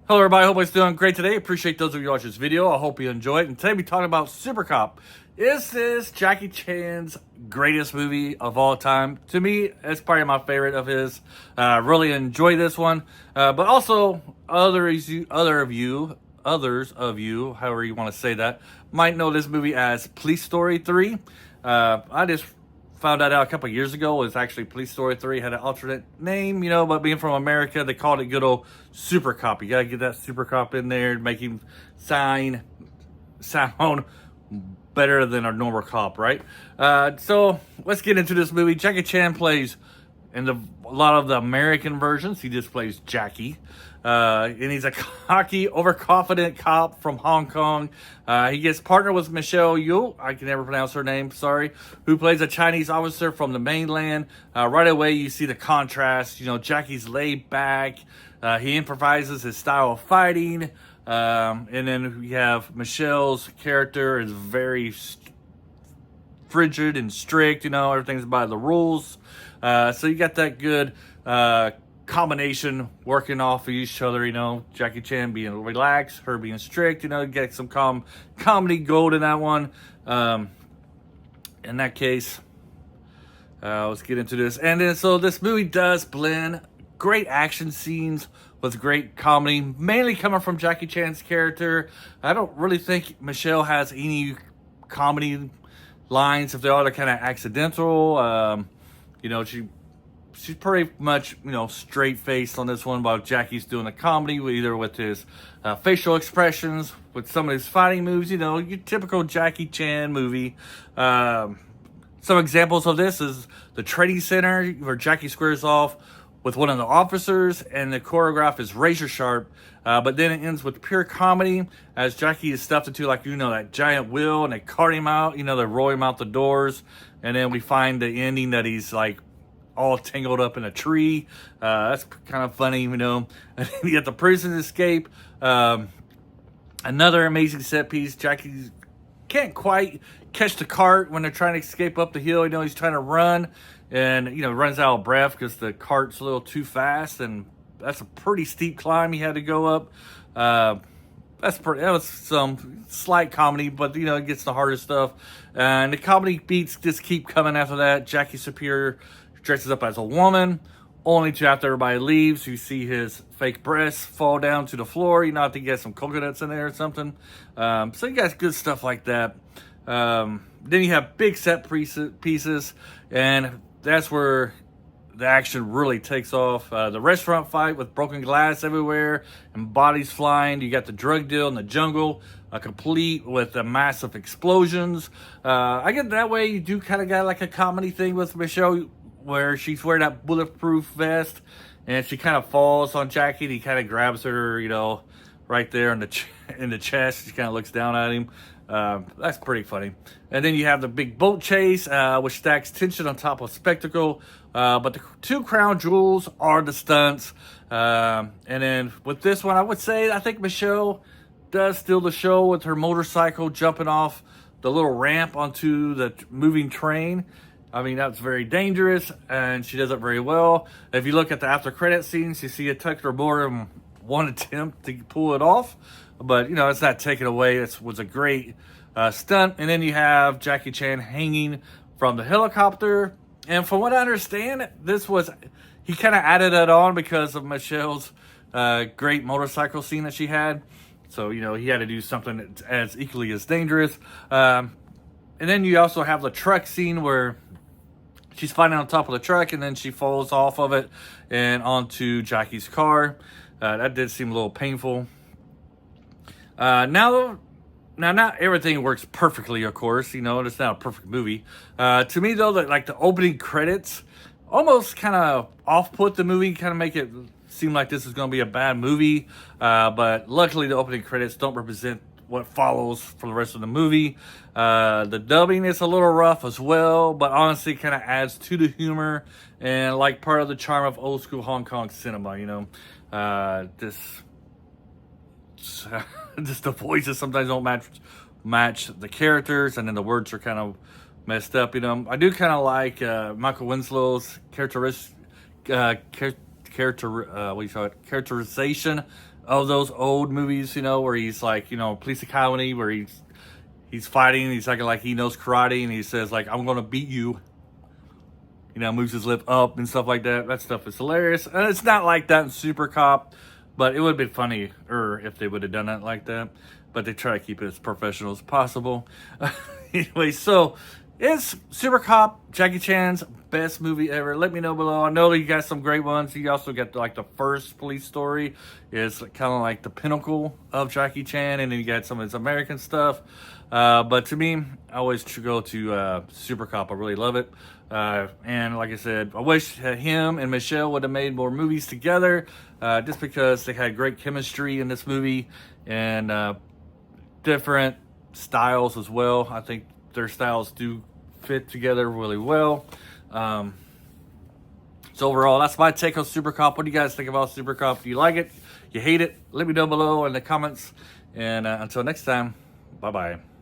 Hello everybody, hope everybody's doing great today. Appreciate those of you watching this video. I hope you enjoy it. And today we're talking about Supercop. Is this Jackie Chan's greatest movie of all time? To me, it's probably my favorite of his. Really enjoy this one. But also, others of you, however you want to say that, might know this movie as Police Story 3. I just found that out a couple years ago. It was actually Police Story 3, had an alternate name, but being from America, they called it good old Supercop. You gotta get that Supercop in there to make him sound better than a normal cop, right? So let's get into this movie. Jackie Chan plays in a lot of the American versions. He just plays Jackie. And he's a cocky, overconfident cop from Hong Kong. He gets partnered with Michelle Yeoh, I can never pronounce her name, sorry, who plays a Chinese officer from the mainland. Right away, you see the contrast. Jackie's laid back. He improvises his style of fighting. And then we have Michelle's character is very frigid and strict. Everything's by the rules. So you got that good combination working off of each other. Jackie Chan being relaxed, her being strict. Get some comedy gold in that one. In that case, let's get into this. And then so this movie does blend great action scenes with great comedy, mainly coming from Jackie Chan's character. I don't really think Michelle has any comedy lines. If they are, they're kind of accidental. She's pretty much, straight faced on this one, while Jackie's doing the comedy, either with his facial expressions, with some of his fighting moves, your typical Jackie Chan movie. Some examples of this is the training center where Jackie squares off with one of the officers, and the choreograph is razor sharp, but then it ends with pure comedy as Jackie is stuffed into that giant wheel, and they cart him out, they roll him out the doors, and then we find the ending that he's all tangled up in a tree. That's kind of funny, And then you get the prison escape. Another amazing set piece. Jackie can't quite catch the cart when they're trying to escape up the hill. He's trying to run, and runs out of breath because the cart's a little too fast, and that's a pretty steep climb he had to go up. That was some slight comedy, but it gets the hardest stuff, and the comedy beats just keep coming after that. Jackie Superior dresses up as a woman, only to, after everybody leaves, you see his fake breasts fall down to the floor. I think he has some coconuts in there or something. So you got good stuff like that. Then you have big set pieces, and that's where the action really takes off. The restaurant fight with broken glass everywhere and bodies flying. You got the drug deal in the jungle, complete with the massive explosions. I get that way. You do kind of got a comedy thing with Michelle, where she's wearing that bulletproof vest, and she kind of falls on Jackie, and he kind of grabs her, right there in the chest. She kind of looks down at him. That's pretty funny. And then you have the big boat chase, which stacks tension on top of spectacle. But the two crown jewels are the stunts. And then with this one, I think Michelle does steal the show with her motorcycle jumping off the little ramp onto the moving train. That's very dangerous, and she does it very well. If you look at the after credit scenes, you see it took her more than one attempt to pull it off. But, it's not taken away. It was a great stunt. And then you have Jackie Chan hanging from the helicopter. And from what I understand, he kind of added that on because of Michelle's great motorcycle scene that she had. So, he had to do something as equally as dangerous. And then you also have the truck scene where she's fighting on top of the truck, and then she falls off of it and onto Jackie's car. That did seem a little painful. Now, not everything works perfectly, of course. It's not a perfect movie. To me, though, the opening credits almost kind of off-put the movie, kind of make it seem like this is going to be a bad movie. But luckily, the opening credits don't represent what follows for the rest of the movie. The dubbing is a little rough as well, but honestly kind of adds to the humor and part of the charm of old school Hong Kong cinema. Just the voices sometimes don't match the characters, and then the words are kind of messed up. I do kind of like Michael Winslow's characterization of those old movies, you know, where he's like, you know, Police Academy, where he's fighting, he's acting like he knows karate, and he says like, I'm gonna beat you. You know, moves his lip up and stuff like that. That stuff is hilarious. And it's not like that in Supercop, but it would have been funnier if they would have done that like that. But they try to keep it as professional as possible. Anyway, so it's Supercop, Jackie Chan's best movie ever. Let me know below. I know you got some great ones. You also got like the first Police Story is kind of like the pinnacle of Jackie Chan, and then you got some of his American stuff. But to me, I always go to Supercop. I really love it. And like I said, I wish him and Michelle would have made more movies together, just because they had great chemistry in this movie, and different styles as well. I think their styles do fit together really well. So overall, that's my take on Supercop. What do you guys think about Supercop? Do you like it? You hate it? Let me know below in the comments. And until next time, bye-bye.